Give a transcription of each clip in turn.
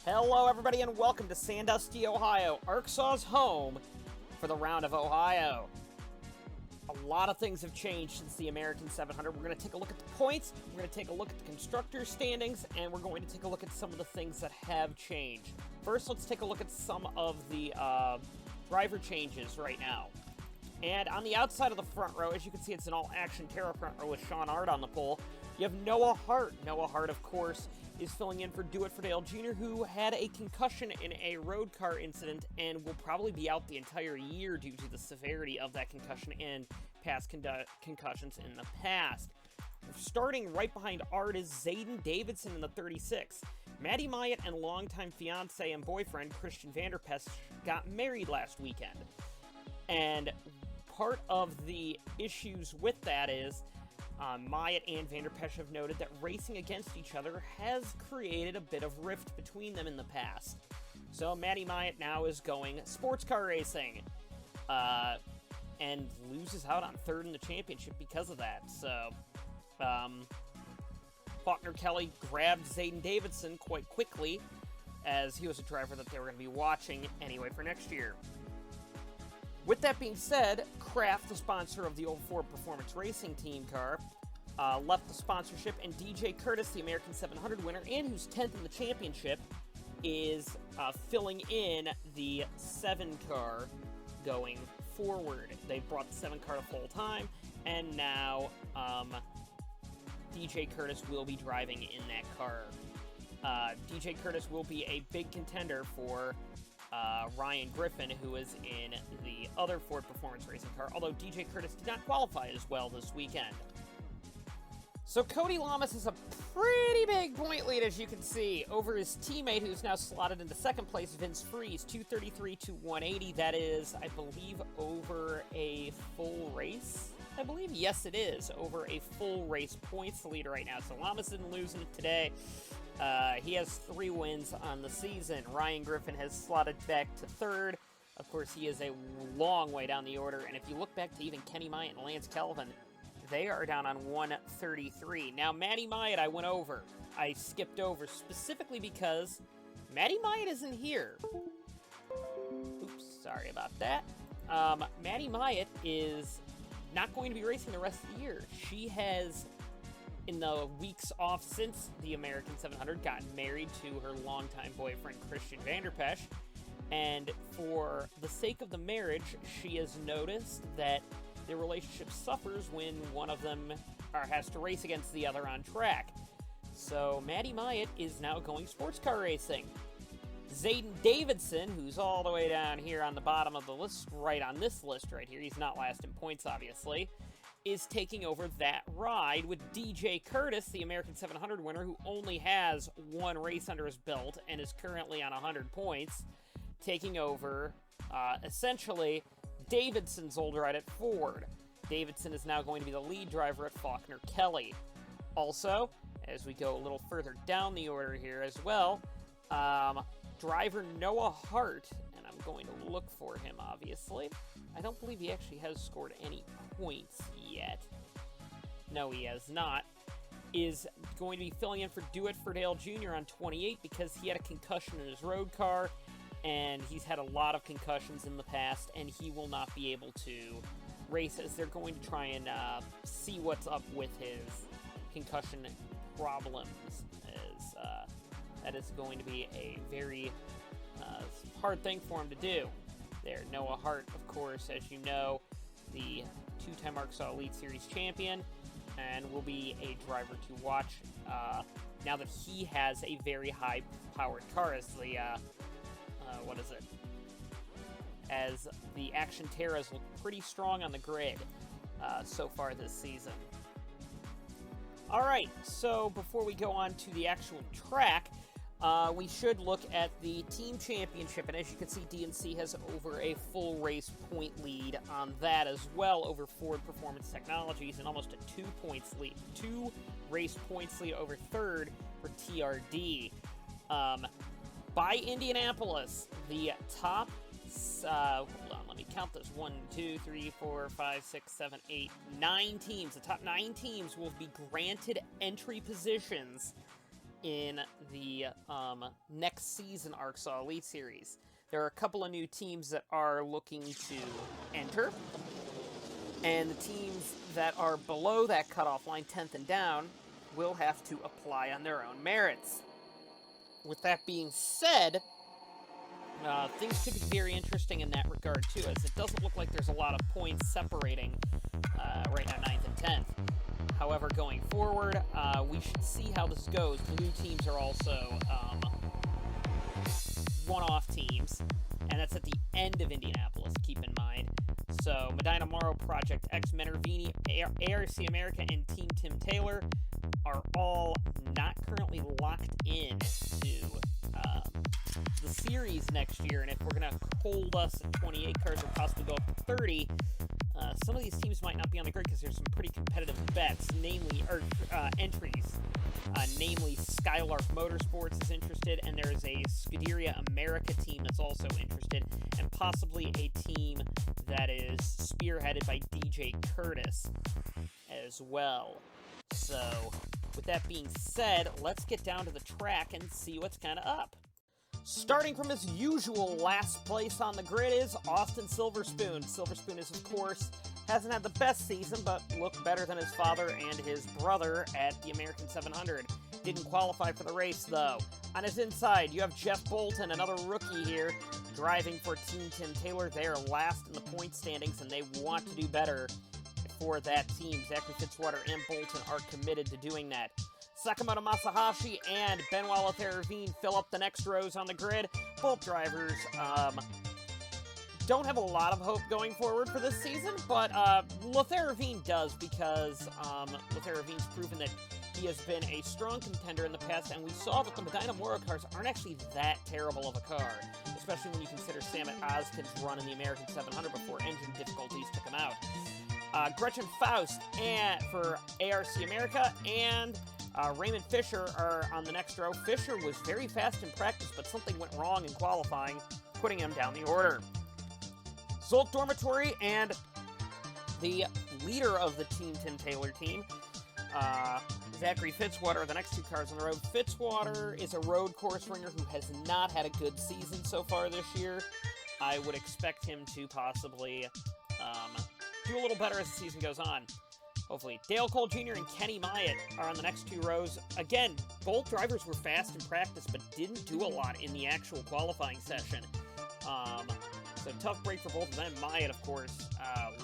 Hello, everybody, and welcome to Sandusky, Ohio, ARCSOA's home for the Round of Ohio. A lot of things have changed since the American 700. We're going to take a look at the points, we're going to take a look at the constructors' standings, and we're going to take a look at some of the things that have changed. First, let's take a look at some of the driver changes right now. And on the outside of the front row, as you can see, it's an all-action Terra front row with Sean Art on the pole. You have Noah Hart. Noah Hart, of course, is filling in for Do It for Dale Jr., who had a concussion in a road car incident and will probably be out the entire year due to the severity of that concussion and past concussions in the past. Starting right behind Art is Zayden Davidson in the 36. Maddie Myatt and longtime fiance and boyfriend Christian Vanderpesch got married last weekend. And part of the issues with that is Myatt and Vanderpesch have noted that racing against each other has created a bit of rift between them in the past. So Maddie Myatt now is going sports car racing and loses out on third in the championship because of that. So Faulkner Kelly grabbed Zayden Davidson quite quickly, as he was a driver that they were going to be watching anyway for next year. With that being said, Kraft, the sponsor of the old Ford Performance Racing team car, left the sponsorship, and DJ Curtis, the American 700 winner, and who's 10th in the championship, is filling in the 7 car going forward. They brought the 7 car to full time, and now DJ Curtis will be driving in that car. DJ Curtis will be a big contender for Ryan Griffin, who is in the other Ford Performance Racing car, although DJ Curtis did not qualify as well this weekend. So Cody Lamas has a pretty big point lead, as you can see, over his teammate, who's now slotted into second place, Vince Freeze, 233 to 180. That is, I believe, over a full race. I believe, yes, it is, over a full race points lead right now. So Lamas didn't lose it today. He has 3 wins on the season. Ryan Griffin has slotted back to third. Of course, he is a long way down the order. And if you look back to even Kenny Myatt and Lance Kelvin, they are down on 133. Now, Maddie Myatt, I went over. I skipped over specifically because Maddie Myatt isn't here. Oops, sorry about that. Maddie Myatt is not going to be racing the rest of the year. She has, in the weeks off since the American 700, gotten married to her longtime boyfriend, Christian Vanderpesch. And for the sake of the marriage, she has noticed that their relationship suffers when one of them has to race against the other on track. So Maddie Myatt is now going sports car racing. Zayden Davidson, who's all the way down here on the bottom of the list, right on this list right here, he's not last in points, obviously, is taking over that ride with DJ Curtis, the American 700 winner, who only has 1 race under his belt and is currently on 100 points, taking over, essentially, Davidson's old ride at Ford. Davidson is now going to be the lead driver at Faulkner Kelly. Also, as we go a little further down the order here as well, driver Noah Hart, and I'm going to look for him, obviously. I don't believe he actually has scored any points yet. No, he has not. Is going to be filling in for Do It for Dale Jr. on 28 because he had a concussion in his road car, and he's had a lot of concussions in the past, and he will not be able to race as they're going to try and see what's up with his concussion problems. As that is going to be a very hard thing for him to do. There, Noah Hart, of course, as you know, the 2-time ARCSOA Elite Series champion, and will be a driver to watch now that he has a very high-powered car as the, as the Action Terras look pretty strong on the grid so far this season. Alright, so before we go on to the actual track, we should look at the team championship, and as you can see, DNC has over a full race point lead on that as well over Ford Performance Technologies, and almost a 2 race points lead over third for TRD. By Indianapolis, the top, hold on, let me count this, 1, 2, 3, 4, 5, 6, 7, 8, 9 teams. The top 9 teams will be granted entry positions in the next season ARCSOA Elite Series. There are a couple of new teams that are looking to enter, and the teams that are below that cutoff line, 10th and down, will have to apply on their own merits. With that being said, things could be very interesting in that regard, too, as it doesn't look like there's a lot of points separating right now 9th and 10th. However, going forward, we should see how this goes. The new teams are also one-off teams, and that's at the end of Indianapolis, keep in mind. So, Medina Morrow, Project X, Menervini, ARC America, and Team Tim Taylor are all not currently locked in to the series next year, and if we're going to hold us at 28 cars or possibly go up to 30, some of these teams might not be on the grid because there's some pretty competitive bets, entries. Namely, Skylark Motorsports is interested, and there is a Scuderia America team that's also interested, and possibly a team that is spearheaded by DJ Curtis as well. So, with that being said, let's get down to the track and see what's kind of up. Starting from his usual last place on the grid is Austin Silverspoon. Silverspoon is, of course, hasn't had the best season, but looked better than his father and his brother at the American 700. Didn't qualify for the race, though. On his inside, you have Jeff Bolton, another rookie here, driving for Team Tim Taylor. They are last in the point standings, and they want to do better for that team. Zachary Fitzwater and Bolton are committed to doing that. Sakamoto Masahashi and Benoit Lothaire-Ravine fill up the next rows on the grid. Both drivers don't have a lot of hope going forward for this season, but Lothaire-Ravine does, because Lothaire-Ravine's proven that he has been a strong contender in the past, and we saw that the Medina Morrow cars aren't actually that terrible of a car, especially when you consider Samet Ozkin's run in the American 700 before engine difficulties took him out. Gretchen Faust for ARC America, and Raymond Fisher are on the next row. Fisher was very fast in practice, but something went wrong in qualifying, putting him down the order. Zolt Dormitory and the leader of the Team Tim Taylor team, Zachary Fitzwater, are the next two cars on the road. Fitzwater is a road course ringer who has not had a good season so far this year. I would expect him to possibly do a little better as the season goes on. Hopefully. Dale Cole Jr. and Kenny Myatt are on the next two rows. Again, both drivers were fast in practice, but didn't do a lot in the actual qualifying session. So tough break for both of them. Myatt, of course,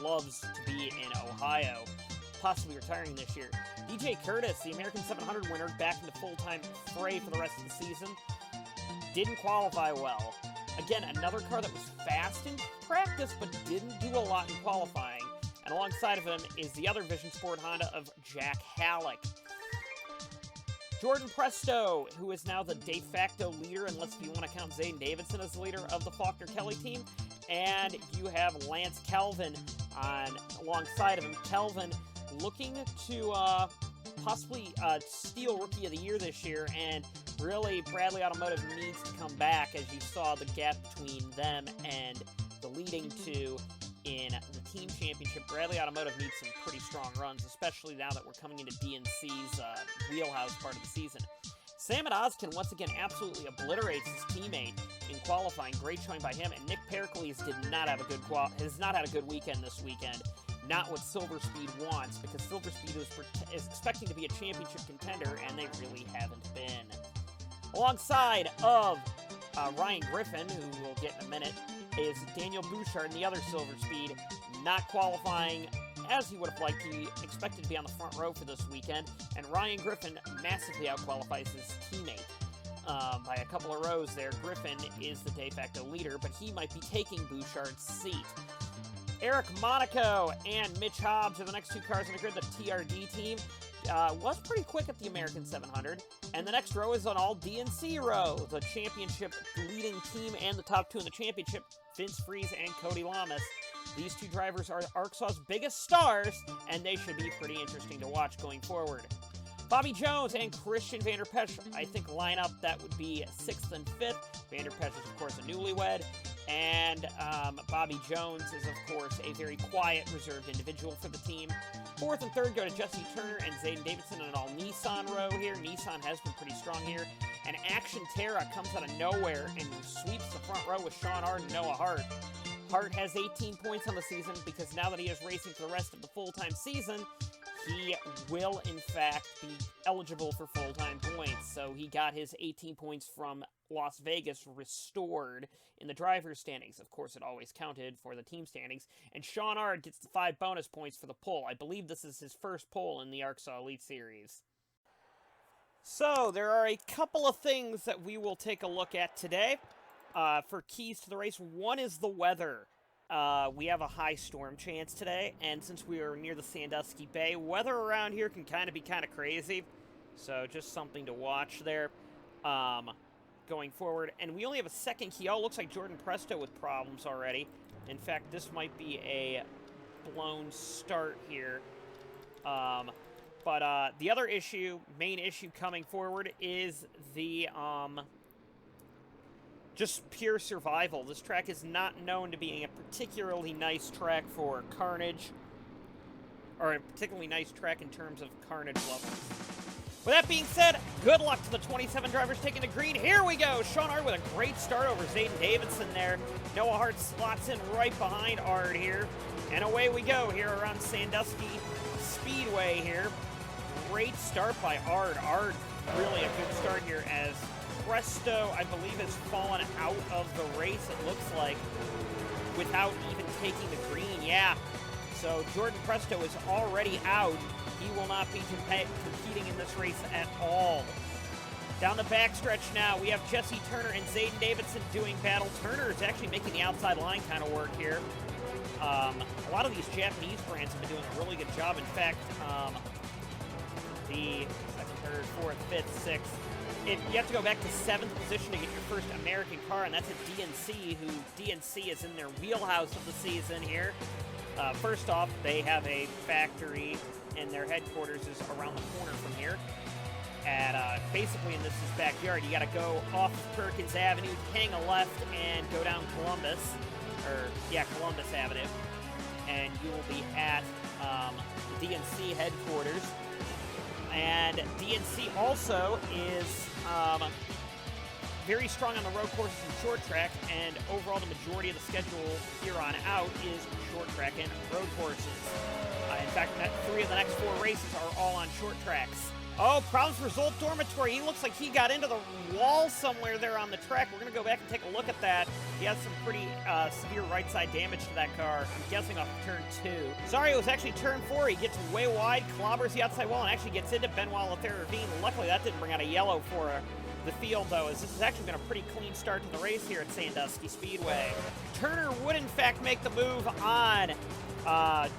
loves to be in Ohio, possibly retiring this year. DJ Curtis, the American 700 winner, back into full-time fray for the rest of the season. Didn't qualify well. Again, another car that was fast in practice, but didn't do a lot in qualifying. And alongside of him is the other Vision Sport Honda of Jack Halleck. Jordan Presto, who is now the de facto leader, unless you want to count Zayden Davidson as the leader of the Faulkner-Kelly team. And you have Lance Kelvin alongside of him. Kelvin looking to possibly steal Rookie of the Year this year, and really Bradley Automotive needs to come back, as you saw the gap between them and the leading two in the team championship. Bradley Automotive needs some pretty strong runs, especially now that we're coming into DNC's wheelhouse part of the season. Samet Ozkin once again absolutely obliterates his teammate in qualifying. Great showing by him. And Nick Pericles has not had a good weekend this weekend. Not what Silver Speed wants, because Silver Speed is expecting to be a championship contender, and they really haven't been. Alongside of Ryan Griffin, who we'll get in a minute, is Daniel Bouchard and the other Silver Speed, not qualifying as he would have liked. He expected to be on the front row for this weekend, and Ryan Griffin massively outqualifies his teammate by a couple of rows there. Griffin is the de facto leader, but he might be taking Bouchard's seat. Eric Monaco and Mitch Hobbs are the next two cars on the grid. The TRD team was pretty quick at the American 700. And the next row is an all DNC row. The championship leading team and the top two in the championship, Vince Fries and Cody Lamas. These two drivers are ARCSOA's biggest stars, and they should be pretty interesting to watch going forward. Bobby Jones and Christian Vanderpesch, I think, line up. That would be 6th and 5th. Vanderpesch is, of course, a newlywed. And Bobby Jones is, of course, a very quiet, reserved individual for the team. Fourth and third go to Jesse Turner and Zayden Davidson in an all-Nissan row here. Nissan has been pretty strong here. And Action Terra comes out of nowhere and sweeps the front row with Sean Hart and Noah Hart. Hart has 18 points on the season because now that he is racing for the rest of the full-time season, he will, in fact, be eligible for full-time points. So he got his 18 points from Las Vegas restored in the driver's standings. Of course, it always counted for the team standings. And Sean Hart gets the 5 bonus points for the pole. I believe this is his first pole in the ARCSOA Elite Series. So, there are a couple of things that we will take a look at today for keys to the race. One is the weather. We have a high storm chance today, and since we are near the Sandusky Bay, weather around here can be kind of crazy. So, just something to watch there going forward. And we only have a second key. Oh, looks like Jordan Presto with problems already. In fact, this might be a blown start here. But the other main issue coming forward is the, just pure survival. This track is not known to being a particularly nice track for carnage, or a particularly nice track in terms of carnage levels. With that being said, good luck to the 27 drivers taking the green. Here we go. Sean Hart with a great start over Zayden Davidson there. Noah Hart slots in right behind Ard here. And away we go here around Sandusky Speedway here. Great start by Ard. Ard, really a good start here as Presto, I believe, has fallen out of the race, it looks like, without even taking the green. Yeah, so Jordan Presto is already out. He will not be competing in this race at all. Down the backstretch now, we have Jesse Turner and Zayden Davidson doing battle. Turner is actually making the outside line kind of work here. A lot of these Japanese brands have been doing a really good job. In fact, the second, third, fourth, fifth, sixth, you have to go back to 7th position to get your first American car, and that's at DNC, who DNC is in their wheelhouse of the season here. First off, they have a factory, and their headquarters is around the corner from here. Basically in this backyard, you got to go off of Perkins Avenue, hang a left, and go down Columbus Avenue, and you will be at the DNC headquarters. And DNC also is very strong on the road courses and short track, and overall the majority of the schedule here on out is short track and road courses. In fact, 3 of the next 4 races are all on short tracks. Oh, problems for Zolt Dormitory. He looks like he got into the wall somewhere there on the track. We're going to go back and take a look at that. He has some pretty severe right side damage to that car. I'm guessing off of turn 2. Sorry, it was actually turn 4. He gets way wide, clobbers the outside wall, and actually gets into Benoit Lothair Ravine. Luckily, that didn't bring out a yellow for the field, though, as this has actually been a pretty clean start to the race here at Sandusky Speedway. Turner would, in fact, make the move on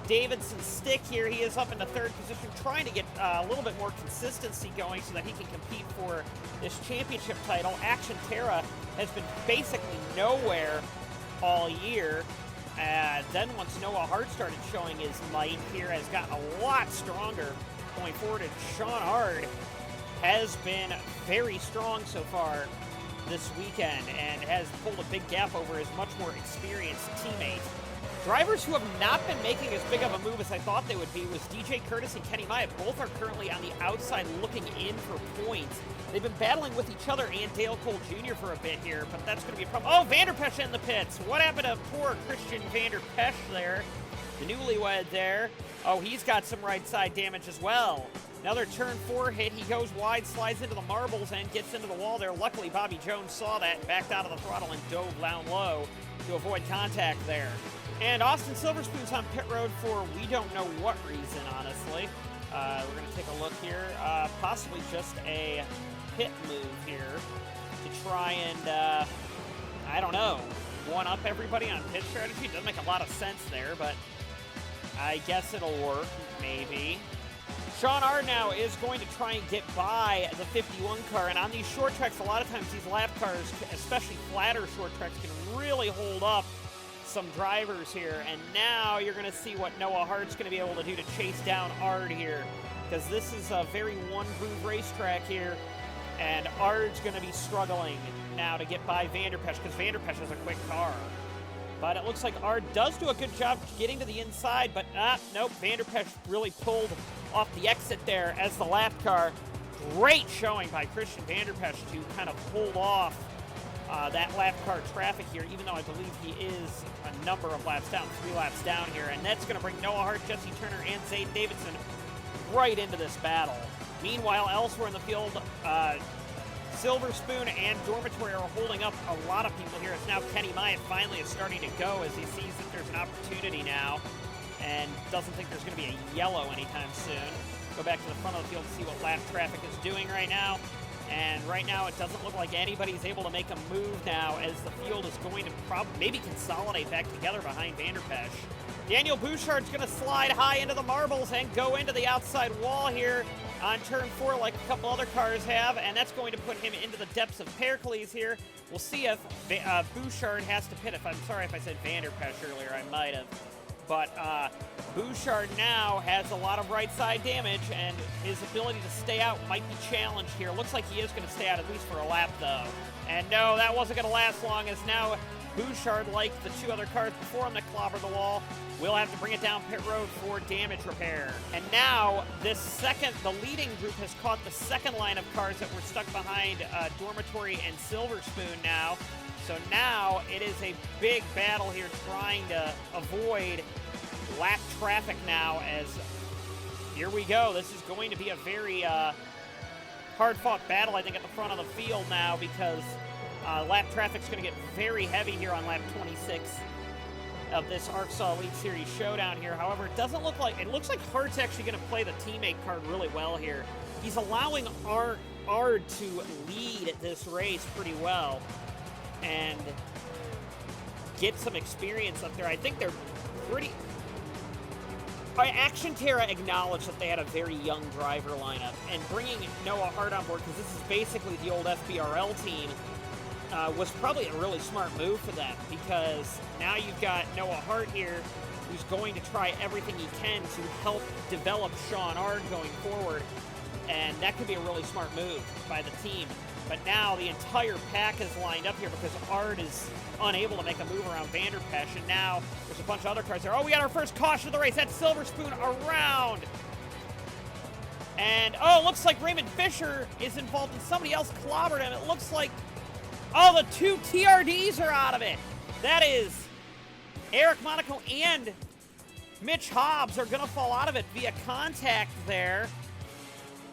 Davidson's stick here. He is up in the 3rd position, trying to get a little bit more consistency going so that he can compete for this championship title. Action Terra has been basically nowhere all year. Then once Noah Hart started showing his might here, has gotten a lot stronger going forward. And Sean Hart has been very strong so far this weekend and has pulled a big gap over his much more experienced teammate. Drivers who have not been making as big of a move as I thought they would be was DJ Curtis and Kenny Myatt. Both are currently on the outside looking in for points. They've been battling with each other and Dale Cole Jr. for a bit here, but that's going to be a problem. Oh, Vanderpesch in the pits. What happened to poor Christian Vanderpesch there? The newlywed there. Oh, he's got some right side damage as well. Another turn 4 hit. He goes wide, slides into the marbles, and gets into the wall there. Luckily, Bobby Jones saw that and backed out of the throttle and dove down low to avoid contact there. And Austin Silverspoon's on pit road for we don't know what reason, honestly. We're going to take a look here. Possibly just a pit move here to try and, I don't know, one-up everybody on pit strategy. Doesn't make a lot of sense there, but I guess it'll work, maybe. Sean Hart now is going to try and get by the 51 car, and on these short tracks, a lot of times these lap cars, especially flatter short tracks, can really hold up some drivers here. And now you're going to see what Noah Hart's going to be able to do to chase down Ard here, because this is a very one-groove racetrack here, and Ard's going to be struggling now to get by Vanderpesch, because Vanderpesch has a quick car. But it looks like Ard does do a good job getting to the inside, but nope, Vanderpesch really pulled off the exit there as the lap car. Great showing by Christian Vanderpesch to kind of hold off that lap car traffic here, even though I believe he is a number of laps down, 3 laps down here. And that's going to bring Noah Hart, Jesse Turner, and Zane Davidson right into this battle. Meanwhile, elsewhere in the field, Silver Spoon and Dormitory are holding up a lot of people here. It's now Kenny Myatt finally is starting to go as he sees that there's an opportunity now and doesn't think there's going to be a yellow anytime soon. Go back to the front of the field to see what lap traffic is doing right now. And right now it doesn't look like anybody's able to make a move now as the field is going to maybe consolidate back together behind Vanderpesch. Daniel Bouchard's going to slide high into the marbles and go into the outside wall here on turn 4 like a couple other cars have, and that's going to put him into the depths of Pericles here. We'll see if Bouchard has to pit. I'm sorry if I said Vanderpesch earlier, I might have. But Bouchard now has a lot of right side damage, and his ability to stay out might be challenged here. Looks like he is going to stay out at least for a lap, though. And no, that wasn't going to last long, as now Bouchard, like the 2 other cars before him that clobbered the wall, will have to bring it down pit road for damage repair. And now, the leading group has caught the second line of cars that were stuck behind Dormitory and Silver Spoon now. So now it is a big battle here trying to avoid lap traffic now, as here we go. This is going to be a very hard-fought battle, I think, at the front of the field now, because lap traffic's going to get very heavy here on lap 26 of this ARCSOA Elite Series showdown here. However, it looks like Hart's actually going to play the teammate card really well here. He's allowing Ard to lead this race pretty well and get some experience up there. I think they're pretty... Action Terra acknowledged that they had a very young driver lineup, and bringing Noah Hart on board, because this is basically the old FBRL team, was probably a really smart move for them, because now you've got Noah Hart here who's going to try everything he can to help develop Sean Ard going forward, and that could be a really smart move by the team. But now the entire pack is lined up here because Ard is unable to make a move around Vanderpesch, and now there's a bunch of other cars there. Oh, we got our first caution of the race. That's Silver Spoon around. And, oh, it looks like Raymond Fisher is involved and somebody else clobbered him. It looks like, oh, the 2 TRDs are out of it. That is Eric Monaco and Mitch Hobbs are going to fall out of it via contact there.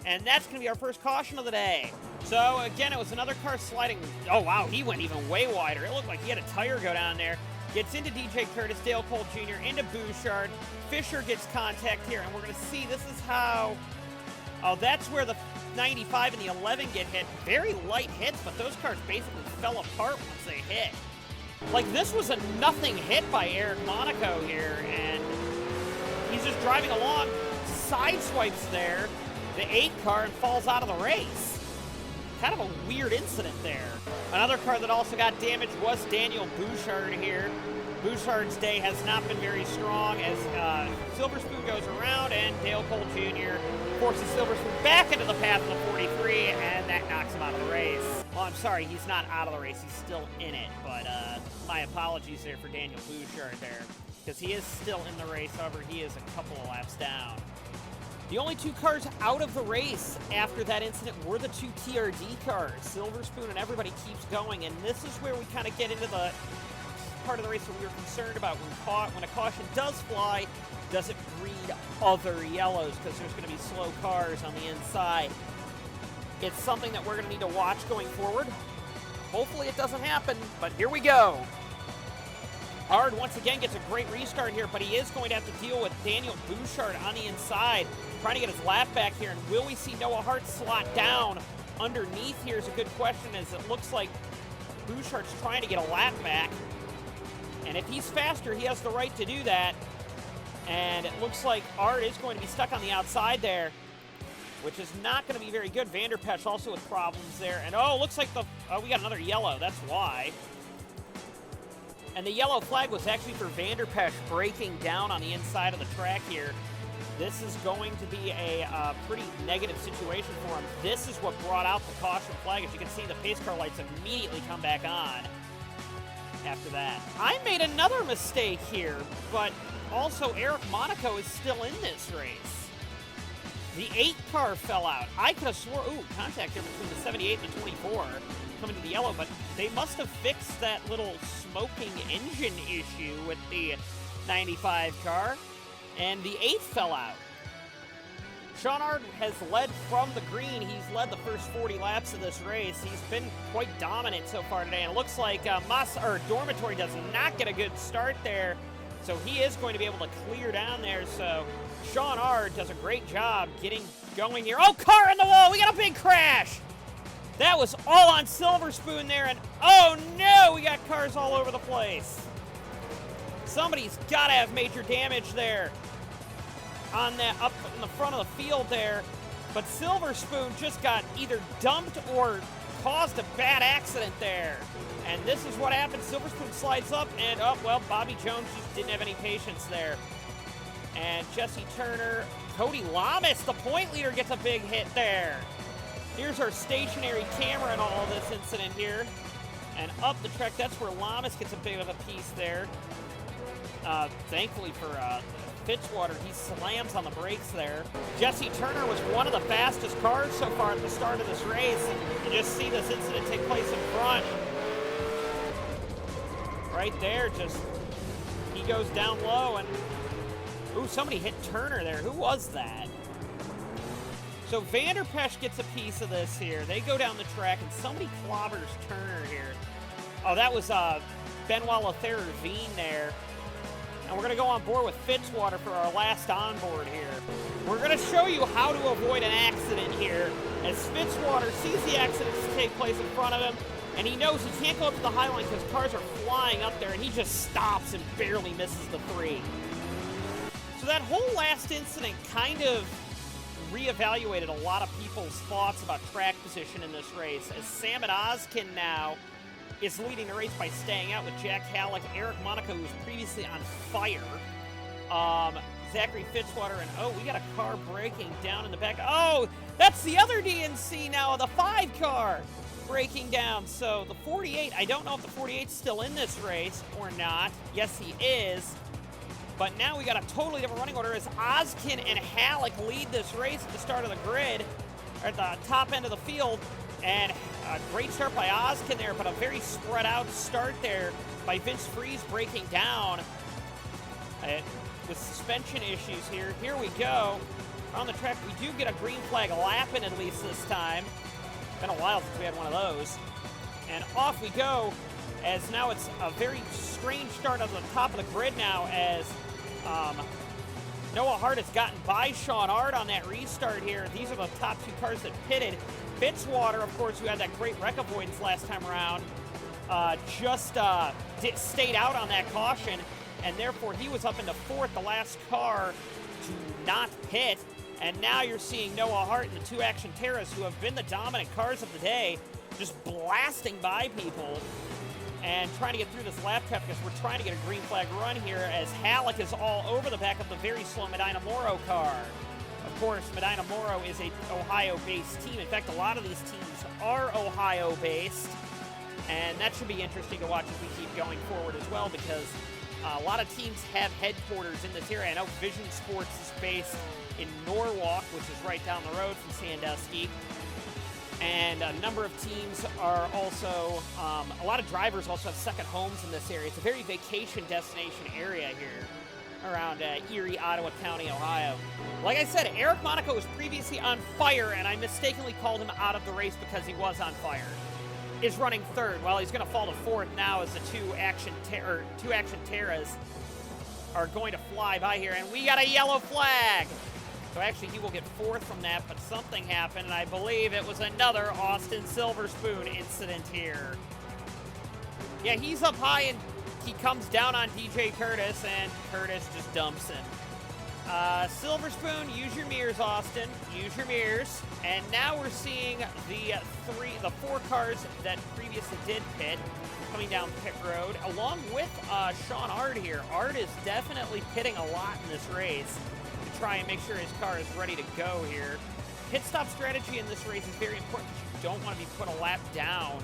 And that's going to be our first caution of the day. So, again, it was another car sliding. Oh, wow, he went even way wider. It looked like he had a tire go down there. Gets into DJ Curtis, Dale Cole Jr., into Bouchard. Fisher gets contact here, and we're going to see this is how... Oh, that's where the 95 and the 11 get hit. Very light hits, but those cars basically fell apart once they hit. Like, this was a nothing hit by Eric Monaco here, and he's just driving along, sideswipes there, the 8 car, and falls out of the race. Kind of a weird incident there. Another car that also got damaged was Daniel Bouchard here. Bouchard's day has not been very strong as Silver Spoon goes around, and Dale Cole Jr. forces Silver Spoon back into the path of the 43, and that knocks him out of the race. Well, I'm sorry, he's not out of the race. He's still in it, but my apologies there for Daniel Bouchard there, because he is still in the race. However, he is a couple of laps down. The only 2 cars out of the race after that incident were the 2 TRD cars. Silver Spoon and everybody keeps going, and this is where we kind of get into the part of the race that we were concerned about. When a caution does fly, does it breed other yellows? Because there's going to be slow cars on the inside. It's something that we're going to need to watch going forward. Hopefully it doesn't happen, but here we go. Ard once again gets a great restart here, but he is going to have to deal with Daniel Bouchard on the inside, trying to get his lap back here. And will we see Noah Hart slot down underneath here is a good question, as it looks like Bouchard's trying to get a lap back. And if he's faster, he has the right to do that. And it looks like Ard is going to be stuck on the outside there, which is not going to be very good. Vanderpesch also with problems there. And oh, looks like we got another yellow. That's why. And the yellow flag was actually for Vanderpesch breaking down on the inside of the track here. This is going to be a pretty negative situation for him. This is what brought out the caution flag. As you can see, the pace car lights immediately come back on. after that. I made another mistake here, but also Eric Monaco is still in this race. The 8 car fell out. I could have swore, ooh, contact here between the 78 and the 24 coming to the yellow, but they must have fixed that little smoking engine issue with the 95 car, and the 8 fell out. Sean Ard has led from the green. He's led the first 40 laps of this race. He's been quite dominant so far today, and it looks like Dormitory does not get a good start there, so he is going to be able to clear down there. So Sean Ard does a great job getting going here. Oh, car in the wall! We got a big crash! That was all on Silver Spoon there, and oh no, we got cars all over the place. Somebody's got to have major damage there on that up in the front of the field there, but Silver Spoon just got either dumped or caused a bad accident there. And this is what happens. Silver Spoon slides up, and oh, well, Bobby Jones just didn't have any patience there. And Jesse Turner, Cody Lamas, the point leader, gets a big hit there. Here's our stationary camera in all of this incident here. And up the track, that's where Lamas gets a bit of a piece there. Thankfully for Fitzwater, he slams on the brakes there. Jesse Turner was one of the fastest cars so far at the start of this race. And you just see this incident take place in front. Right there, just, he goes down low and, ooh, somebody hit Turner there. Who was that? So Vanderpesch gets a piece of this here. They go down the track and somebody clobbers Turner here. Oh, that was Benoit Laverne there. And we're going to go on board with Fitzwater for our last onboard here. We're going to show you how to avoid an accident here, as Fitzwater sees the accident take place in front of him, and he knows he can't go up to the high line because cars are flying up there, and he just stops and barely misses the 3. So that whole last incident kind of reevaluated a lot of people's thoughts about track position in this race, as Sam Ozkin now is leading the race by staying out with Jack Halleck, Eric Monaco, who was previously on fire, Zachary Fitzwater, and oh, we got a car breaking down in the back. Oh, that's the other DNC now, the 5 car breaking down. So the 48, I don't know if the 48's still in this race or not. Yes, he is. But now we got a totally different running order as Ozkin and Halleck lead this race at the start of the grid, or at the top end of the field. And a great start by Ozkin there, but a very spread out start there by Vince Freeze breaking down with suspension issues here. Here we go. On the track, we do get a green flag lap in at least this time. Been a while since we had one of those. And off we go, as now it's a very strange start on the top of the grid now, as Noah Hart has gotten by Sean Ard on that restart here. These are the top 2 cars that pitted. Fitzwater, of course, who had that great wreck avoidance last time around, stayed out on that caution, and therefore he was up into 4th, the last car to not pit. And now you're seeing Noah Hart and the 2 Action Terras, who have been the dominant cars of the day, just blasting by people and trying to get through this lap traffic, because we're trying to get a green flag run here, as Halleck is all over the back of the very slow Medina Moro car. Of course, Medina Moro is an Ohio-based team. In fact, a lot of these teams are Ohio-based, and that should be interesting to watch as we keep going forward as well, because a lot of teams have headquarters in this area. I know Vision Sports is based in Norwalk, which is right down the road from Sandusky. And a number of teams are also, a lot of drivers also have second homes in this area. It's a very vacation destination area here around Erie, Ottawa County, Ohio. Like I said, Eric Monaco was previously on fire, and I mistakenly called him out of the race because he was on fire. Is running 3rd. Well, he's going to fall to 4th now, as the 2 Action Terras are going to fly by here, and we got a yellow flag. So actually, he will get 4th from that, but something happened, and I believe it was another Austin Silver Spoon incident here. Yeah, he's up high, and he comes down on DJ Curtis, and Curtis just dumps him. Silver Spoon, use your mirrors, Austin. Use your mirrors. And now we're seeing the 4 cars that previously did pit coming down pit road, along with Sean Ard here. Ard is definitely pitting a lot in this race to try and make sure his car is ready to go here. Pit stop strategy in this race is very important, because you don't want to be put a lap down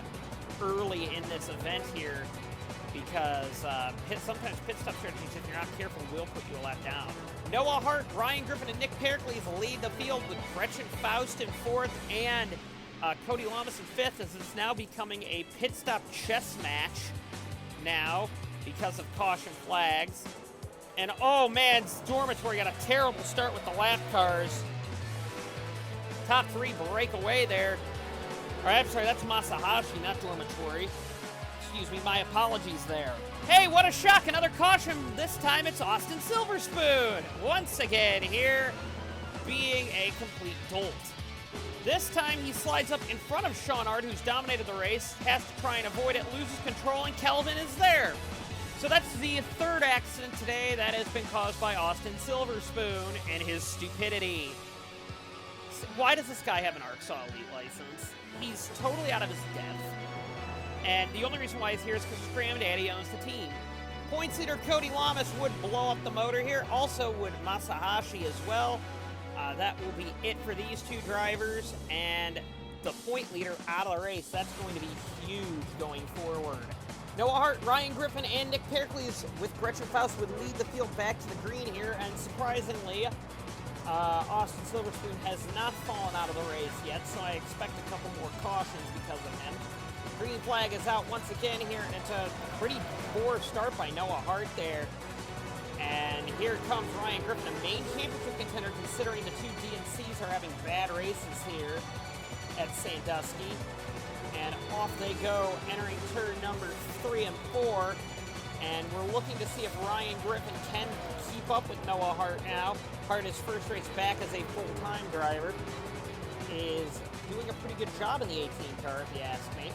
early in this event here, because sometimes pit stop strategies, if you're not careful, will put you a lap down. Noah Hart, Ryan Griffin, and Nick Pericles lead the field with Gretchen Faust in 4th and Cody Lamas in 5th, as it's now becoming a pit stop chess match now because of caution flags. And oh man, Dormitory got a terrible start with the lap cars. Top 3 break away there. Or, I'm sorry, that's Masahashi, not Dormitory. Excuse me, my apologies there. Hey, what a shock, another caution. This time it's Austin Silverspoon. Once again here, being a complete dolt. This time he slides up in front of Sean Ard, who's dominated the race, has to try and avoid it, loses control, and Kelvin is there. So that's the 3rd accident today that has been caused by Austin Silverspoon and his stupidity. Why does this guy have an ARCSOA Elite license? He's totally out of his depth. And the only reason why he's here is because Scram Daddy owns the team. Points leader Cody Lamas would blow up the motor here. Also would Masahashi as well. That will be it for these 2 drivers. And the point leader out of the race, that's going to be huge going forward. Noah Hart, Ryan Griffin, and Nick Pericles with Gretchen Faust would lead the field back to the green here. And surprisingly, Austin Silverspoon has not fallen out of the race yet, so I expect a couple more cautions because of him. Green flag is out once again here, and it's a pretty poor start by Noah Hart there. And here comes Ryan Griffin, a main championship contender, considering the 2 DNCs are having bad races here at Sandusky. And off they go, entering turn number 3 and 4. And we're looking to see if Ryan Griffin can keep up with Noah Hart now. Hart, his first race back as a full-time driver, is doing a pretty good job in the 18 car, if you ask me.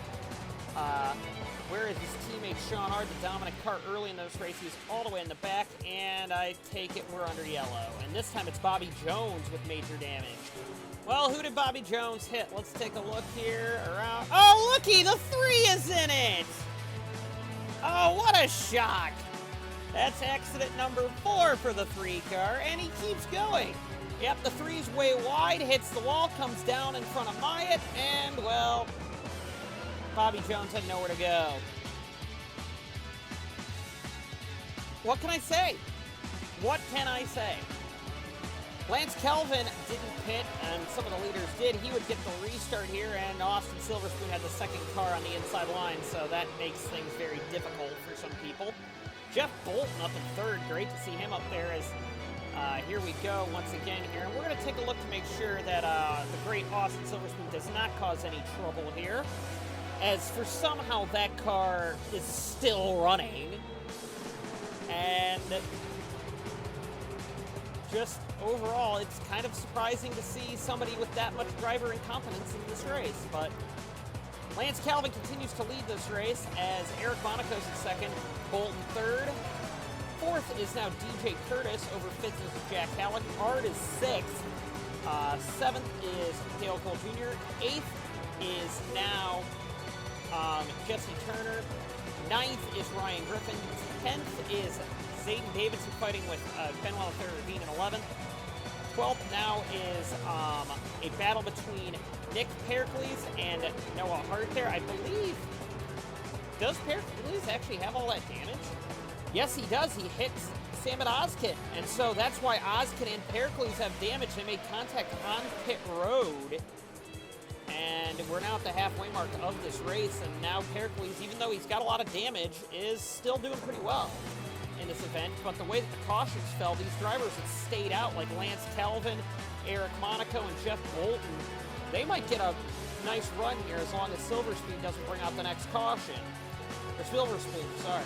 Whereas his teammate Sean Ard, the dominant car early in this race, he's all the way in the back, and I take it we're under yellow. And this time it's Bobby Jones with major damage. Well, who did Bobby Jones hit? Let's take a look here around. Oh, looky, the 3 is in it! Oh, what a shock! That's accident number 4 for the 3 car, and he keeps going. Yep, the 3's way wide, hits the wall, comes down in front of Myatt, and, well, Bobby Jones had nowhere to go. What can I say? What can I say? Lance Kelvin didn't pit, and some of the leaders did. He would get the restart here, and Austin Silverspoon had the 2nd car on the inside line, so that makes things very difficult for some people. Jeff Bolton up in 3rd. Great to see him up there as here we go once again here. And we're going to take a look to make sure that the great Austin Silverspoon does not cause any trouble here. As for somehow that car is still running. And just overall, it's kind of surprising to see somebody with that much driver incompetence in this race. But Lance Calvin continues to lead this race as Eric Monaco's in 2nd, Bolton 3rd. 4th is now DJ Curtis, over 5th is Jack Halleck. Ard is 6th. 7th is Dale Cole Jr. 8th is now Jesse Turner. 9th is Ryan Griffin. 10th is Zayden Davidson fighting with Benoit Ravine in 11th. 12th now is a battle between Nick Pericles and Noah Hart there. I believe, does Pericles actually have all that damage? Yes, he does. He hits Samit Ozkin, and so that's why Ozkin and Pericles have damage. They made contact on pit road, and we're now at the halfway mark of this race, and now Pericles, even though he's got a lot of damage, is still doing pretty well in this event. But the way that the cautions fell, these drivers that stayed out, like Lance Kelvin, Eric Monaco, and Jeff Bolton, they might get a nice run here as long as Silverspoon doesn't bring out the next caution. Or Silverspoon, sorry.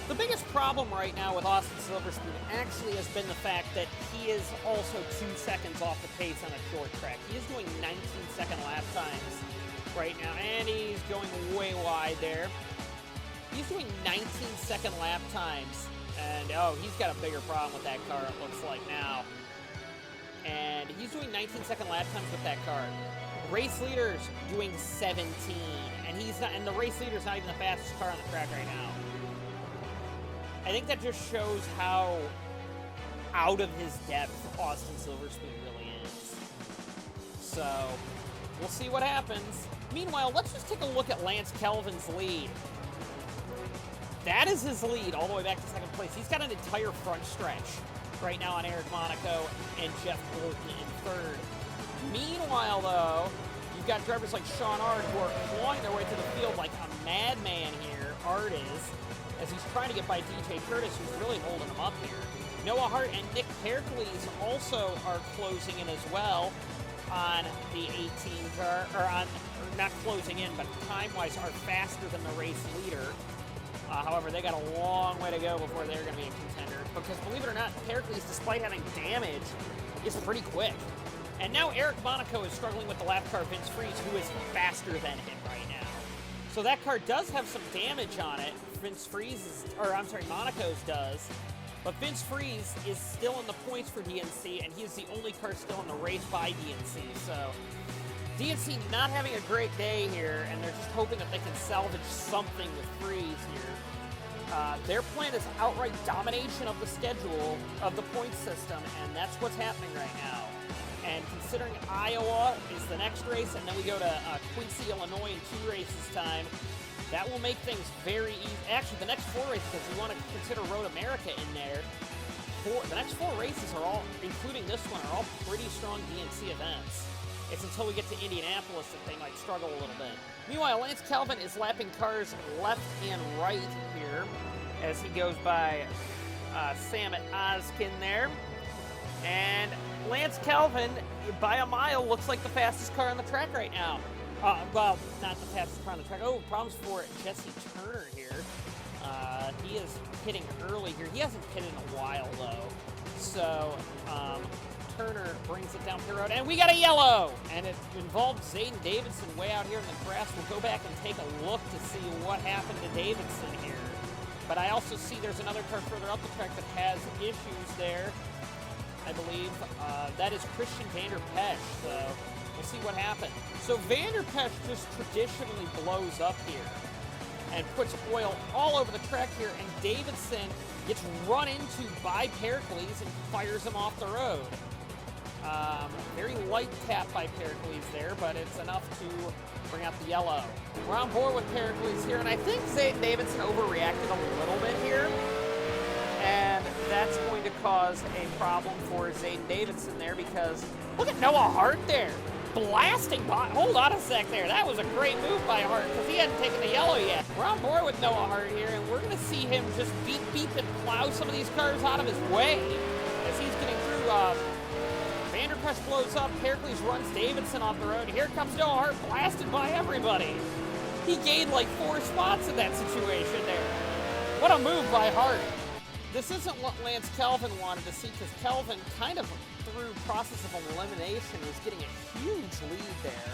The biggest problem right now with Austin Silverspoon actually has been the fact that he is also 2 seconds off the pace on a short track. He is doing 19-second lap times right now, and he's going way wide there. He's doing 19-second lap times, and oh, he's got a bigger problem with that car, it looks like now. And he's doing 19-second lap times with that car. Race leader's doing 17, and he's not, and the race leader's not even the fastest car on the track right now. I think that just shows how out of his depth Austin Silverspoon really is. So, we'll see what happens. Meanwhile, let's just take a look at Lance Kelvin's lead. that is his lead all the way back to second place. He's got an entire front stretch right now on Eric Monaco and Jeff Bolton in third. Meanwhile, though, you've got drivers like Sean Ard who are clawing their way through the field like a madman here. Ard is, as he's trying to get by DJ Curtis, who's really holding him up here. Noah Hart and Nick Pericles also are closing in as well on the 18 car, or not closing in, but time-wise are faster than the race leader. However, they got a long way to go before they're going to be a contender. Because believe it or not, Pericles, despite having damage, is pretty quick. And now Eric Monaco is struggling with the lap car Vince Freeze, who is faster than him right now. So that car does have some damage on it. Monaco's does. But Vince Freeze is still in the points for DNC, and he is the only car still in the race by DNC. So DNC not having a great day here, and they're just hoping that they can salvage something with Freeze here. Their plan is outright domination of the schedule of the point system, and that's what's happening right now. And considering Iowa is the next race, and then we go to Quincy, Illinois in 2 races time, that will make things very easy. Actually, the next 4 races, if we want to consider Road America in there, the next 4 races are all, including this one, are all pretty strong DNC events. It's until we get to Indianapolis that they might struggle a little bit. Meanwhile, Lance Calvin is lapping cars left and right here as he goes by Sam Oskin there. And Lance Calvin, by a mile, looks like the fastest car on the track right now. Well, not the fastest car on the track. Oh, problems for Jesse Turner here. He is pitting early here. He hasn't pitted in a while, though. So, Turner brings it down pit road, and we got a yellow! And it involved Zayden Davidson way out here in the grass. We'll go back and take a look to see what happened to Davidson here. But I also see there's another car further up the track that has issues there. I believe that is Christian Vanderpesch, so we'll see what happens. So Vanderpesch just traditionally blows up here and puts oil all over the track here, and Davidson gets run into by Pericles and fires him off the road. Very light tap by Pericles there, but it's enough to bring out the yellow. We're on board with Pericles here, and I think Zayden Davidson overreacted a little bit here. And that's going to cause a problem for Zayden Davidson there, because look at Noah Hart there, blasting by. Hold on a sec there. That was a great move by Hart because he hadn't taken the yellow yet. We're on board with Noah Hart here, and we're going to see him just beep and plow some of these cars out of his way as he's getting through. Vanderpesch blows up. Pericles runs Davidson off the road. Here comes Noah Hart blasted by everybody. He gained like 4 spots in that situation there. What a move by Hart. This isn't what Lance Calvin wanted to see, because Calvin kind of, through process of elimination, was getting a huge lead there.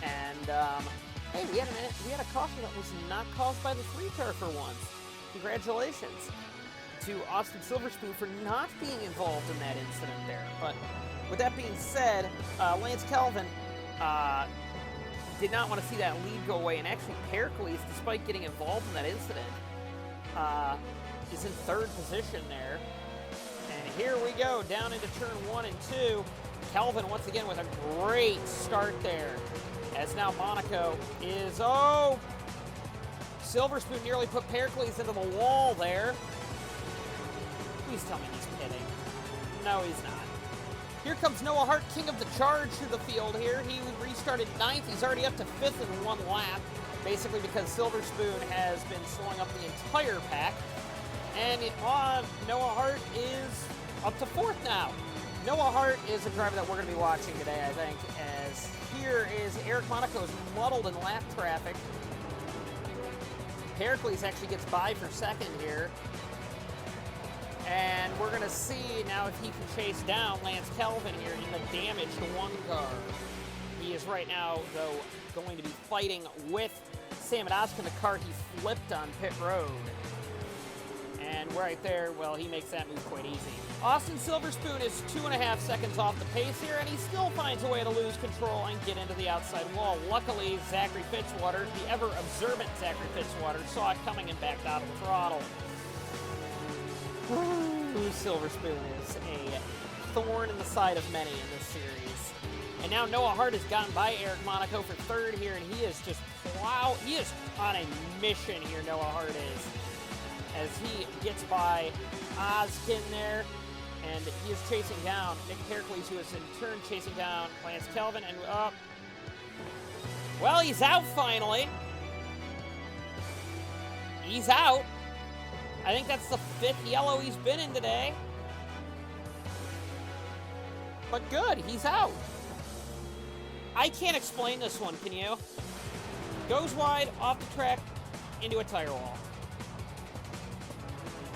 And, hey, we had a caution that was not caused by the 3-car for once. Congratulations to Austin Silverspoon for not being involved in that incident there. But with that being said, Lance Calvin did not want to see that lead go away, and actually Pericles, despite getting involved in that incident, is in 3rd position there. And here we go, down into turn 1 and 2. Calvin once again with a great start there. As now Monaco is, Silverspoon nearly put Pericles into the wall there. Please tell me he's pitting. No, he's not. Here comes Noah Hart, king of the charge through the field here. He restarted 9th. He's already up to 5th in 1 lap, basically because Silverspoon has been slowing up the entire pack. And Noah Hart is up to 4th now. Noah Hart is a driver that we're going to be watching today, I think, as here is Eric Monaco is muddled in lap traffic. Pericles actually gets by for 2nd here. And we're going to see now if he can chase down Lance Calvin here in the damaged 1 car. He is right now, though, going to be fighting with Sam Oskin, the car he flipped on pit road. And right there, well, he makes that move quite easy. Austin Silverspoon is 2.5 seconds off the pace here, and he still finds a way to lose control and get into the outside wall. Luckily, Zachary Fitzwater, the ever-observant Zachary Fitzwater, saw it coming and backed out of the throttle. Ooh, Silverspoon is a thorn in the side of many in this series. And now Noah Hart has gotten by Eric Monaco for 3rd here, and he is just he is on a mission here, Noah Hart is. as he gets by Ozkin there, and he is chasing down Nick Pericles, who is in turn chasing down Lance Kelvin, and well, he's out finally. He's out. I think that's the 5th yellow he's been in today. But good, he's out. I can't explain this one, can you? Goes wide, off the track, into a tire wall.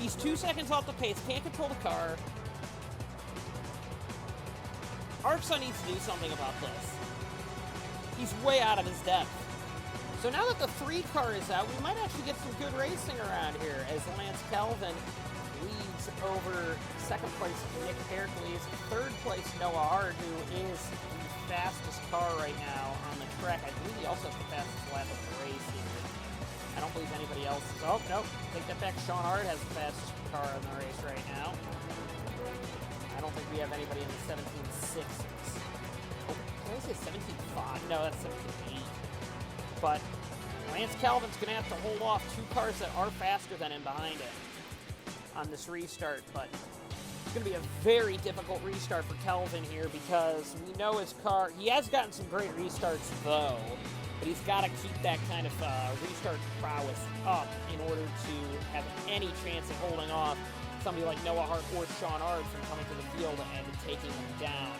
He's 2 seconds off the pace, can't control the car. ARCSOA needs to do something about this. He's way out of his depth. So now that the 3 car is out, we might actually get some good racing around here as Lance Kelvin leads over 2nd place Nick Pericles, 3rd place Noah Hart, who is the fastest car right now on the track. I believe he also has the fastest lap of the race here. I don't believe anybody else. Oh, no, take that back. Sean Hart has the fastest car in the race right now. I don't think we have anybody in the 17.6s. Oh, did I say 17.5? No, that's 17.8. But Lance Kelvin's going to have to hold off 2 cars that are faster than him behind him on this restart. But it's going to be a very difficult restart for Kelvin here because we know his car, he has gotten some great restarts though, but he's got to keep that kind of restart prowess up in order to have any chance of holding off somebody like Noah Hart or Sean Hart from coming to the field and taking them down.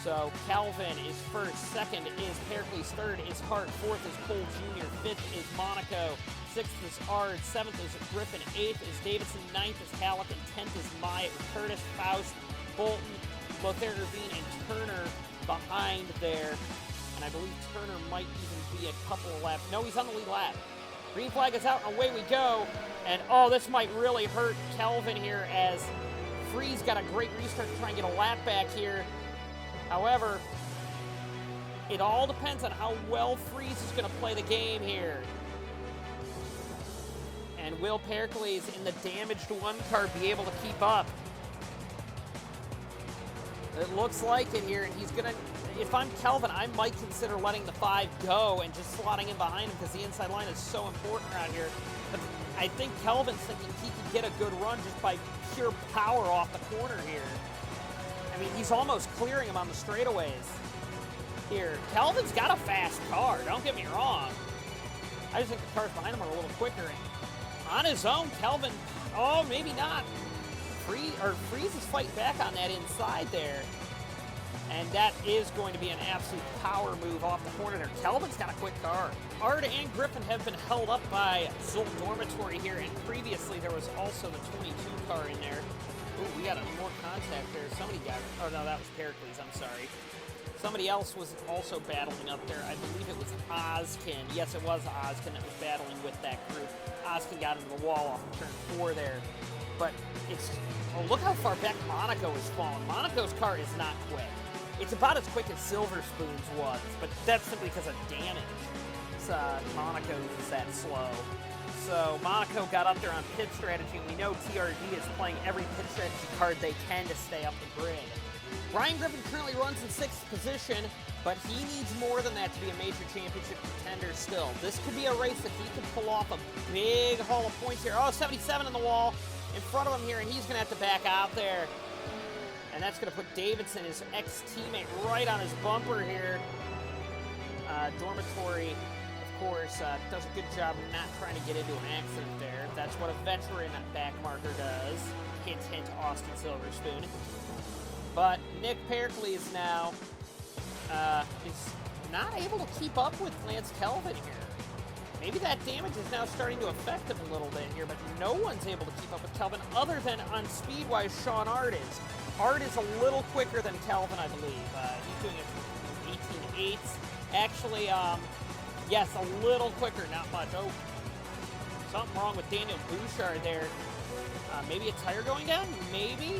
So Kelvin is 1st, 2nd is Pericles, 3rd is Hart, 4th is Cole Jr., 5th is Monaco, 6th is Ard, 7th is Griffin, 8th is Davidson, 9th is Halleck, and 10th is Myatt, with Curtis, Faust, Bolton, Lothair Ravine, and Turner behind there. And I believe Turner might even be a couple of laps. No, he's on the lead lap. Green flag is out, and away we go. And, oh, this might really hurt Kelvin here as Freeze got a great restart to try and get a lap back here. However, it all depends on how well Freeze is going to play the game here. And will Pericles in the damaged 1 car be able to keep up? It looks like it here, and he's going to, if I'm Kelvin, I might consider letting the 5 go and just slotting in behind him because the inside line is so important around here. But I think Kelvin's thinking he can get a good run just by pure power off the corner here. I mean, he's almost clearing him on the straightaways here. Kelvin's got a fast car, don't get me wrong. I just think the cars behind him are a little quicker. And on his own, Kelvin, oh, maybe not. Freeze is fighting back on that inside there. And that is going to be an absolute power move off the corner there. Kelvin's got a quick car. Ard and Griffin have been held up by Zolt Dormitory here, and previously there was also the 22 car in there. Ooh, we got more contact there. Somebody got, oh no, that was Pericles, I'm sorry. Somebody else was also battling up there. I believe it was Ozkin. Yes, it was Ozkin that was battling with that group. Ozkin got into the wall off of turn 4 there. But it's, oh, look how far back Monaco is falling. Monaco's car is not quick. It's about as quick as Silver Spoon's was, but that's simply because of damage. Monaco's is that slow. So Monaco got up there on pit strategy, and we know TRD is playing every pit strategy card they can to stay up the grid. Ryan Griffin currently runs in 6th position, but he needs more than that to be a major championship contender still. This could be a race that he could pull off a big haul of points here. Oh, 77 in the wall in front of him here, and he's going to have to back out there. And that's going to put Davidson, his ex-teammate, right on his bumper here. Dormitory, of course, does a good job not trying to get into an accident there. That's what a veteran backmarker does. Hint, hint, Austin Silverspoon. But Nick Pericles now is not able to keep up with Lance Kelvin here. Maybe that damage is now starting to affect him a little bit here, but no one's able to keep up with Kelvin other than on speed-wise Sean Ard is. Ard is a little quicker than Kelvin, I believe. He's doing it from 18.8. Actually, yes, a little quicker, not much. Oh, something wrong with Daniel Bouchard there. Maybe a tire going down? Maybe?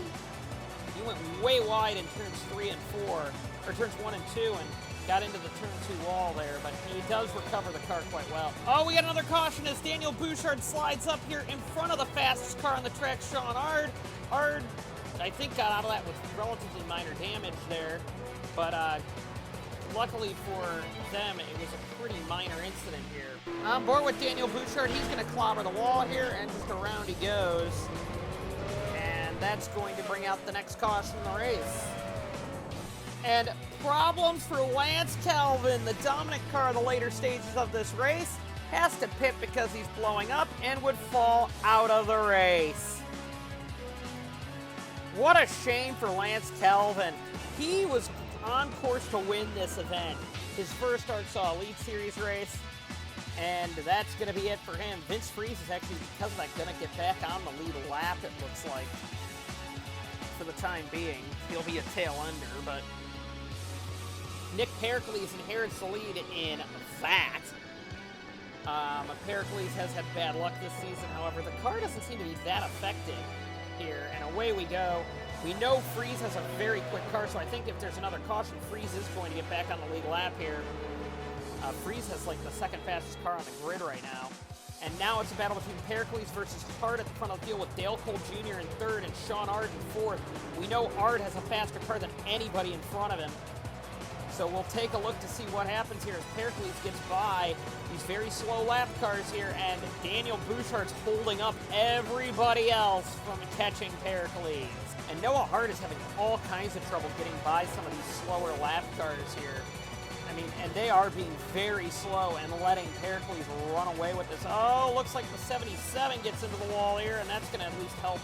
He went way wide in turns 3 and 4, or turns 1 and 2, and got into the turn 2 wall there, but he does recover the car quite well. Oh, we got another caution as Daniel Bouchard slides up here in front of the fastest car on the track, Sean Ard. Ard, I think, got out of that with relatively minor damage there, but luckily for them, it was a pretty minor incident here. On board with Daniel Bouchard, he's going to clobber the wall here, and just around he goes. And that's going to bring out the next caution in the race. And problems for Lance Kelvin, the dominant car of the later stages of this race, has to pit because he's blowing up and would fall out of the race. What a shame for Lance Kelvin. He was on course to win this event, his first ARCSOA Elite Series race, and that's going to be it for him. Vince Friese is actually, because of that, going to get back on the lead lap, it looks like, for the time being. He'll be a tail under, but Nick Pericles inherits the lead in that. Pericles has had bad luck this season, however, the car doesn't seem to be that affected here, and away we go. We know Friese has a very quick car, so I think if there's another caution, Friese is going to get back on the lead lap here. Friese has like the second fastest car on the grid right now. And now it's a battle between Pericles versus Hart at the front of the field with Dale Cole Jr. in third and Sean Ard in fourth. We know Ard has a faster car than anybody in front of him. So we'll take a look to see what happens here as Pericles gets by these very slow lap cars here, and Daniel Bouchard's holding up everybody else from catching Pericles. And Noah Hart is having all kinds of trouble getting by some of these slower lap cars here. I mean, and they are being very slow and letting Pericles run away with this. Oh, looks like the 77 gets into the wall here, and that's going to at least help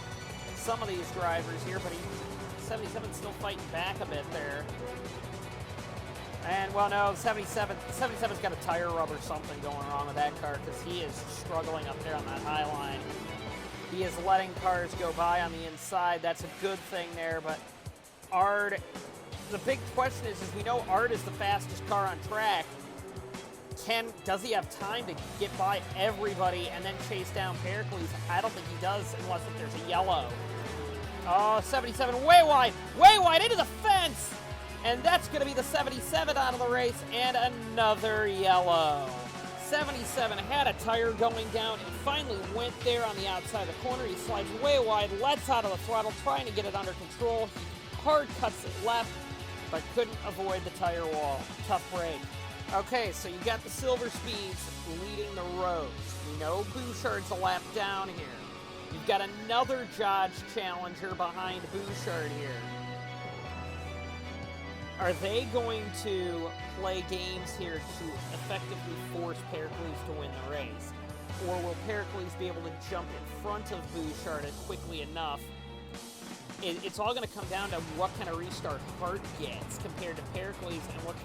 some of these drivers here, but 77's still fighting back a bit there. And, well, no, 77's got a tire rub or something going wrong with that car because he is struggling up there on that high line. He is letting cars go by on the inside. That's a good thing there, but Ard, the big question is we know Ard is the fastest car on track. Does he have time to get by everybody and then chase down Pericles? I don't think he does unless if there's a yellow. Oh, 77 way wide into the fence! And that's going to be the 77 out of the race, and another yellow. 77 had a tire going down and finally went there on the outside of the corner. He slides way wide, lets out of the throttle, trying to get it under control. He hard cuts it left, but couldn't avoid the tire wall. Tough break. Okay, so you got the Silver Speeds leading the rows. We know Bouchard's a lap down here. You've got another Dodge Challenger behind Bouchard here. Are they going to play games here to effectively force Pericles to win the race? Or will Pericles be able to jump in front of Bouchard quickly enough? It's all going to come down to what kind of restart Hart gets compared to Pericles. And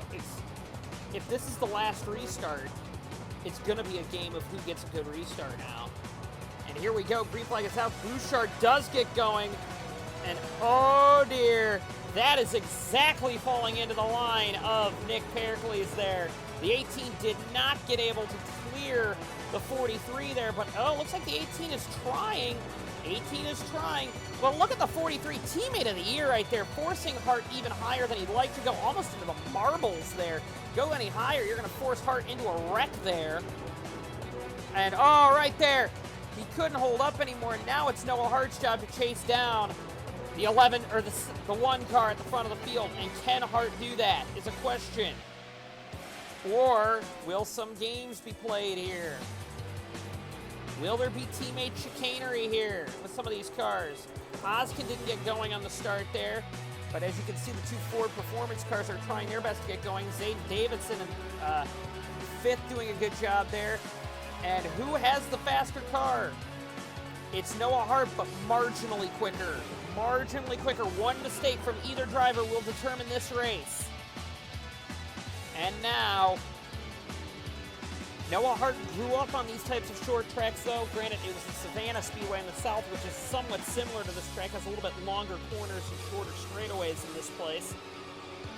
if this is the last restart, it's going to be a game of who gets a good restart now. And here we go. Green flag is out. Bouchard does get going. And oh dear. That is exactly falling into the line of Nick Pericles there. The 18 did not get able to clear the 43 there, but oh, looks like the 18 is trying. 18 is trying. But look at the 43, teammate of the year right there, forcing Hart even higher than he'd like to go, almost into the marbles there. Go any higher, you're going to force Hart into a wreck there. And oh, right there, he couldn't hold up anymore. Now it's Noah Hart's job to chase down the 11, or the 1 car at the front of the field, and can Hart do that is a question. Or will some games be played here? Will there be teammate chicanery here with some of these cars? Oskin didn't get going on the start there, but as you can see, the 2 Ford Performance cars are trying their best to get going. Zane Davidson in 5th doing a good job there. And who has the faster car? It's Noah Hart, but marginally quicker. Marginally quicker. One mistake from either driver will determine this race. And now, Noah Hart grew up on these types of short tracks, though. Granted, it was the Savannah Speedway in the south, which is somewhat similar to this track. Has a little bit longer corners and shorter straightaways in this place.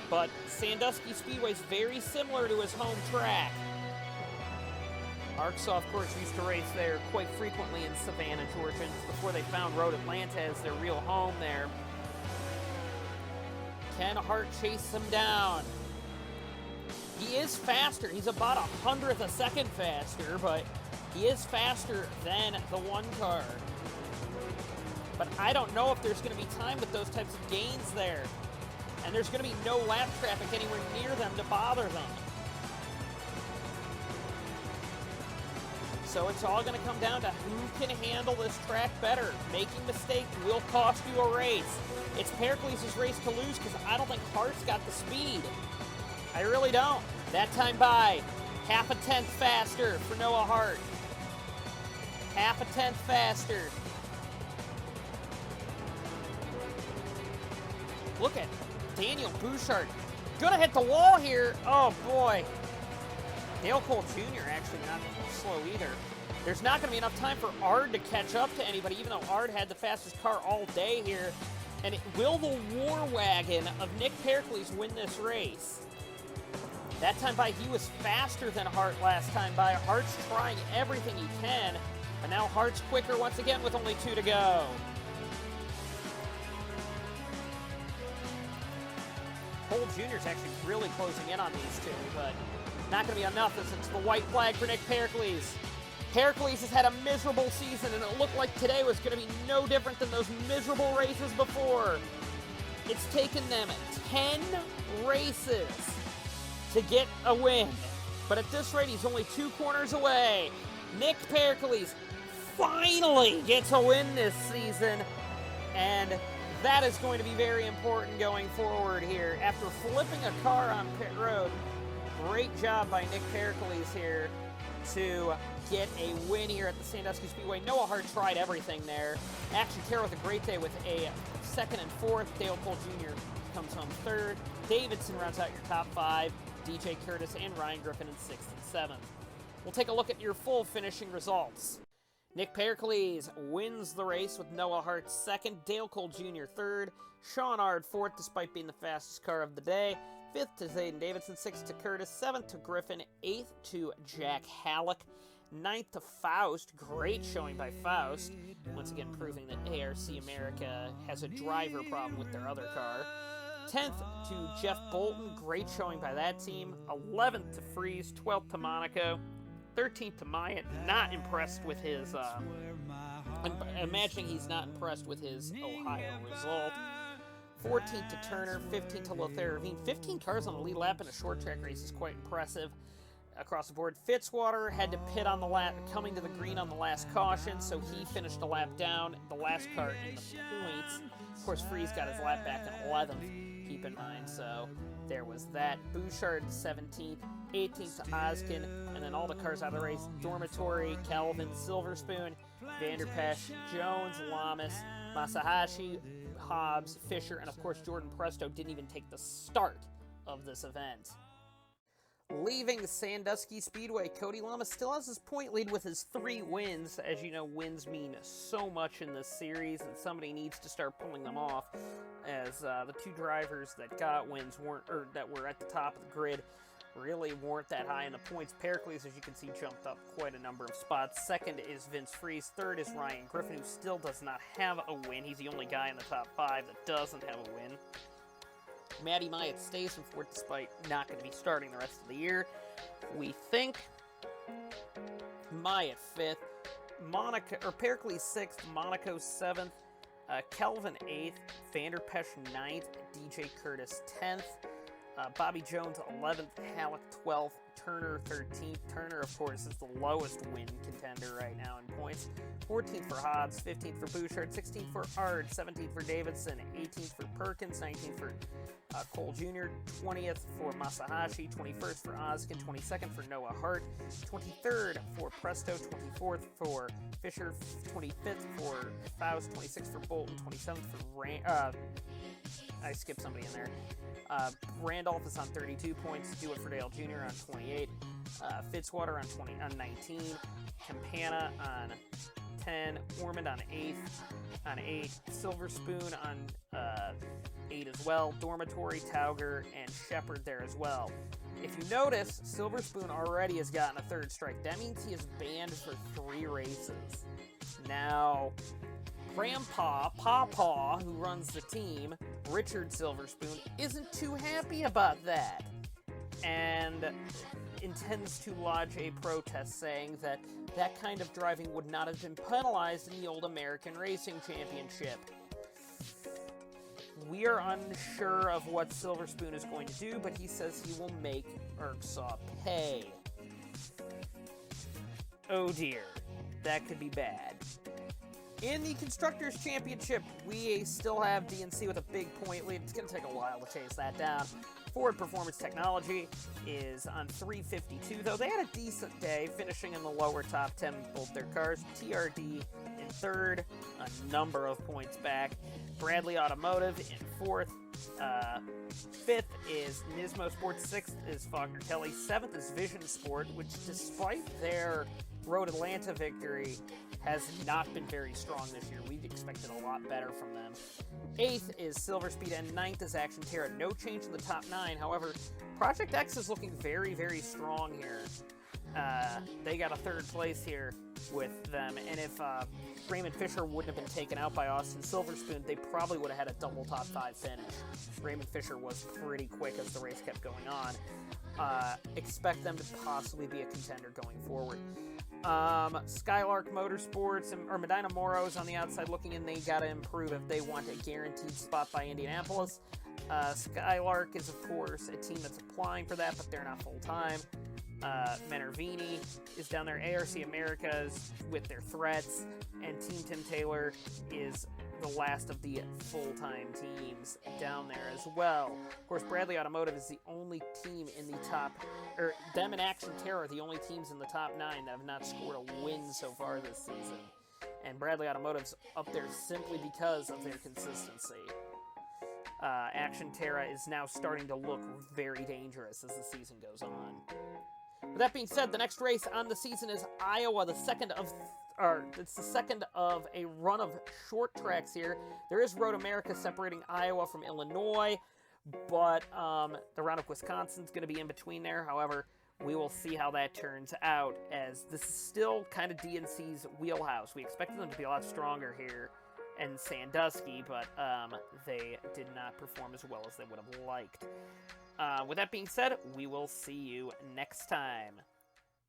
But Sandusky Speedway is very similar to his home track. ARCSOA, of course, used to race there quite frequently in Savannah, Georgia, before they found Road Atlanta as their real home there. Can Hart chase him down? He is faster. He's about 1/100th a second faster, but he is faster than the 1 car. But I don't know if there's going to be time with those types of gains there. and there's going to be no lap traffic anywhere near them to bother them. So it's all going to come down to who can handle this track better. Making mistakes will cost you a race. It's Pericles' race to lose because I don't think Hart's got the speed. I really don't. That time by half a tenth faster for Noah Hart. Half a tenth faster. Look at Daniel Bouchard. Gonna hit the wall here. Oh boy. Dale Cole Jr. actually not slow either. There's not going to be enough time for Ard to catch up to anybody, even though Ard had the fastest car all day here. And will the War Wagon of Nick Pericles win this race? That time by, he was faster than Hart last time by. Hart's trying everything he can, but now Hart's quicker once again with only 2 to go. Cole Jr.'s actually really closing in on these two, but not going to be enough as it's the white flag for Nick Pericles. Pericles has had a miserable season, and it looked like today was going to be no different than those miserable races before. It's taken them 10 races to get a win, but at this rate, he's only 2 corners away. Nick Pericles finally gets a win this season, and that is going to be very important going forward here. After flipping a car on pit road, great job by Nick Pericles here to get a win here at the Sandusky Speedway. Noah Hart tried everything there. Action Terror with a great day with a 2nd and 4th. Dale Cole Jr. comes home 3rd. Davidson rounds out your top 5. DJ Curtis and Ryan Griffin in 6th and 7th. We'll take a look at your full finishing results. Nick Pericles wins the race with Noah Hart 2nd, Dale Cole Jr. 3rd, Sean Ard 4th despite being the fastest car of the day, 5th to Zayden Davidson, 6th to Curtis, 7th to Griffin, 8th to Jack Halleck, 9th to Faust. Great showing by Faust, once again proving that ARC America has a driver problem with their other car. 10th to Jeff Bolton, great showing by that team. 11th to Freeze, 12th to Monaco, 13th to Myatt, not impressed with his, I'm imagining he's not impressed with his Ohio result. 14th to Turner, 15th to Lothair Ravine. 15 cars on the lead lap in a short track race is quite impressive across the board. Fitzwater had to pit on the lap, coming to the green on the last caution, so he finished a lap down, the last car in the points. Of course, Freeze got his lap back in 11th, keep in mind, so there was that. Bouchard 17th, 18th to Oskin, and then all the cars out of the race. Dormitory, Calvin, Silverspoon, Vanderpesh, Jones, Lamas, Masahashi, Hobbs, Fisher, and of course Jordan Presto didn't even take the start of this event. Leaving Sandusky Speedway, Cody Lamas still has his point lead with his 3 wins. As you know, wins mean so much in this series, and somebody needs to start pulling them off, as the 2 drivers that got wins that were at the top of the grid really weren't that high in the points. Pericles, as you can see, jumped up quite a number of spots. 2nd is Vince Freeze. 3rd is Ryan Griffin, who still does not have a win. He's the only guy in the top 5 that doesn't have a win. Matty Myatt stays in 4th despite not going to be starting the rest of the year. We think Myatt 5th, Pericles 6th, Monaco 7th, Kelvin 8th, Vanderpesh 9th, DJ Curtis 10th, Bobby Jones 11th, Halleck 12th, Turner 13th. Turner, of course, is the lowest win contender right now in points. 14th for Hobbs, 15th for Bouchard, 16th for Ard, 17th for Davidson, 18th for Perkins, 19th for Cole Jr., 20th for Masahashi, 21st for Oskin, 22nd for Noah Hart, 23rd for Presto, 24th for Fisher, 25th for Faust, 26th for Bolton, 27th for I skipped somebody in there. Randolph is on 32 points. Do It for Dale Jr. on 28. Fitzwater on 19. Campana on 10. Ormond on 8. Silverspoon on 8 as well. Dormitory, Tauger, and Shepard there as well. If you notice, Silverspoon already has gotten a 3rd strike. That means he is banned for 3 races. Now, Pawpaw, who runs the team, Richard Silverspoon, isn't too happy about that, and intends to lodge a protest saying that that kind of driving would not have been penalized in the old American Racing Championship. We are unsure of what Silver Spoon is going to do, but he says he will make ARCSOA pay. Oh dear, that could be bad. In the Constructors' Championship, we still have DNC with a big point lead. It's going to take a while to chase that down. Ford Performance Technology is on 352, though they had a decent day, finishing in the lower top 10 with both their cars. TRD in third, a number of points back. Bradley Automotive in fourth. Fifth is Nismo Sports. Sixth is Faulkner Kelly. Seventh is Vision Sport, which despite their Road Atlanta victory, has not been very strong this year. We expected a lot better from them. Eighth is Silver Speed, and ninth is Action Terra. No change in the top 9. However, Project X is looking very, very strong here. They got a third place here with them, and if Raymond Fisher wouldn't have been taken out by Austin Silverspoon, they probably would have had a double top 5 finish. Raymond Fisher was pretty quick as the race kept going on. Expect them to possibly be a contender going forward. Skylark Motorsports or Medina Moro's on the outside looking in. They got to improve if they want a guaranteed spot by Indianapolis. Skylark is, of course, a team that's applying for that, but they're not full-time. Menervini is down there. ARC Americas with their threats, and Team Tim Taylor is the last of the full-time teams down there as well. Of course, Bradley Automotive is the only team in the top, or them and Action Terror are the only teams in the top 9 that have not scored a win so far this season. And Bradley Automotive's up there simply because of their consistency. Action Terra is now starting to look very dangerous as the season goes on. With that being said, the next race on the season is Iowa, it's the second of a run of short tracks here. There is Road America separating Iowa from Illinois, but the round of Wisconsin's going to be in between there. However, we will see how that turns out, as this is still kind of DNC's wheelhouse. We expected them to be a lot stronger here in Sandusky, but they did not perform as well as they would have liked. With that being said, we will see you next time.